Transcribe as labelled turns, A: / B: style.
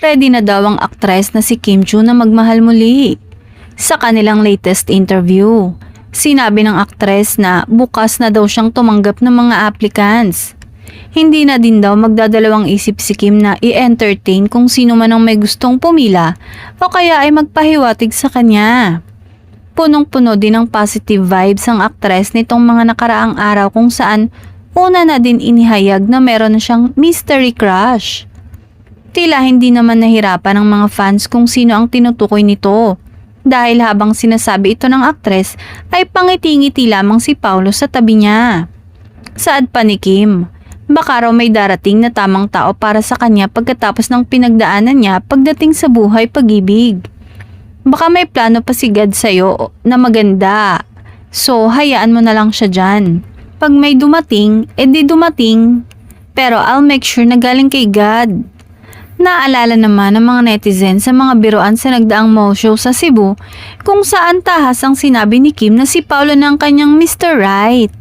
A: Ready na daw ang aktres na si Kim Joo na magmahal muli. Sa kanilang latest interview, sinabi ng aktres na bukas na daw siyang tumanggap ng mga applicants. Hindi na din daw magdadalawang isip si Kim na i-entertain kung sino man ang may gustong pumila o kaya ay magpahiwatig sa kanya. Punong-puno din ng positive vibes ang aktres nitong mga nakaraang araw kung saan una na din inihayag na meron na siyang mystery crush. Tila hindi naman nahirapan ng mga fans kung sino ang tinutukoy nito. Dahil habang sinasabi ito ng aktres ay pangiti-ngiti lamang si Paulo sa tabi niya. Saad pa ni Kim, baka raw may darating na tamang tao para sa kanya pagkatapos ng pinagdaanan niya pagdating sa buhay pag-ibig. Baka may plano pa si God sa'yo na maganda. So hayaan mo na lang siya dyan. Pag may dumating, edi dumating. Pero I'll make sure na galing kay God. Naalala naman ng mga netizen sa mga biruan sa nagdaang mall show sa Cebu kung saan tahas ang sinabi ni Kim na si Paulo ng kanyang Mr. Right.